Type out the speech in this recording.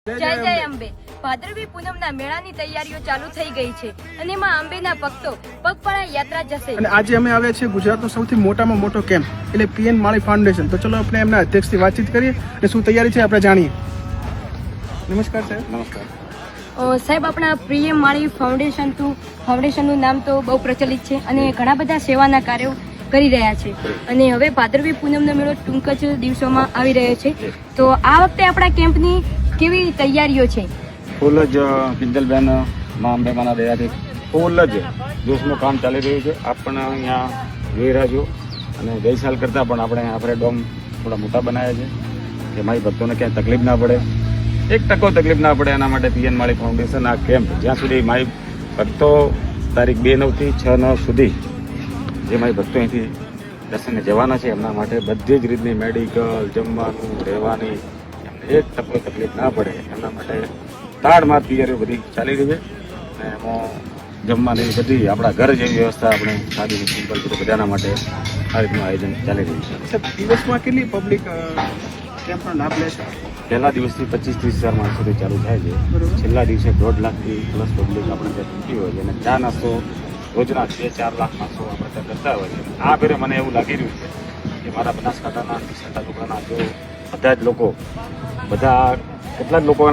જય જય અંબે. ભાદરવી પૂનમના મેળાની તૈયારીઓ ચાલુ થઈ ગઈ છે અને એમાં અંબેના ભક્તો પગપાળા યાત્રા જશે. અને આજે અમે આવ્યા છીએ ગુજરાતનો સૌથી મોટામાં મોટો કેમ્પ એટલે પીએન માળી ફાઉન્ડેશન. તો ચલો આપણે એમના અધ્યક્ષથી વાતચીત કરીએ અને શું તૈયારી છે આપણે જાણીએ. નમસ્કાર સાહેબ. નમસ્કાર. સાહેબ, આપણા પીએમ માળી ફાઉન્ડેશનનું નામ તો બહુ પ્રચલિત છે અને ઘણા બધા સેવાના કાર્યો કરી રહ્યા છે અને હવે ભાદરવી પૂનમનો મેળો ટૂંક જ દિવસોમાં આવી રહ્યો છે. તો આ વખતે આપણા કેમ્પની કેવી તૈયારીઓ છે? ફૂલ જ કિંજલબેન માં અંબેમાના દયાથી ફૂલ જ જોશનું કામ ચાલી રહ્યું છે. આપણે અહીંયા જોઈ રહ્યા છો અને ગઈ સાલ કરતાં પણ આપણે ડોમ થોડા મોટા બનાવ્યા છે કે મારી ભક્તોને ક્યાંય તકલીફ ના પડે, 1% તકલીફ ના પડે. એના માટે પીએન માળી ફાઉન્ડેશન આ કેમ્પ જ્યાં સુધી મારી ભક્તો તારીખ 2/9 થી 6/9 સુધી જે મારી ભક્તો અહીંથી દર્શને જવાના છે એમના માટે બધી જ રીતની મેડિકલ, જમવાનું, રહેવાની, એમને 1% તકલીફ ના પડે એમના માટે તાડમાર તૈયારીઓ બધી ચાલી રહી છે. અને એમાં જમવાની બધી આપણા ઘર જેવી વ્યવસ્થા આપણે સાદી સિમ્પલ બધું બધાના માટે આ રીતનું આયોજન ચાલી રહ્યું છે. સાહેબ, દિવસમાં કેટલી પબ્લિક કેમ્પનો લાભ લે છે? પહેલા દિવસથી 25-30 હજાર માણસોથી ચાલુ થાય છે. છેલ્લા દિવસે 1.5 લાખથી પ્લસ પબ્લિક આપણે ત્યાં તૂટી હોય છે અને ચા નાસ્તો રોજના 2-4 લાખ માણસો આપણે ત્યાં કરતા હોય છે. આ ફેરે મને એવું લાગી રહ્યું છે કે મારા બનાસકાંઠાના 20 તાલુકાના જો બધા જ લોકો, બધા કેટલા જ લોકો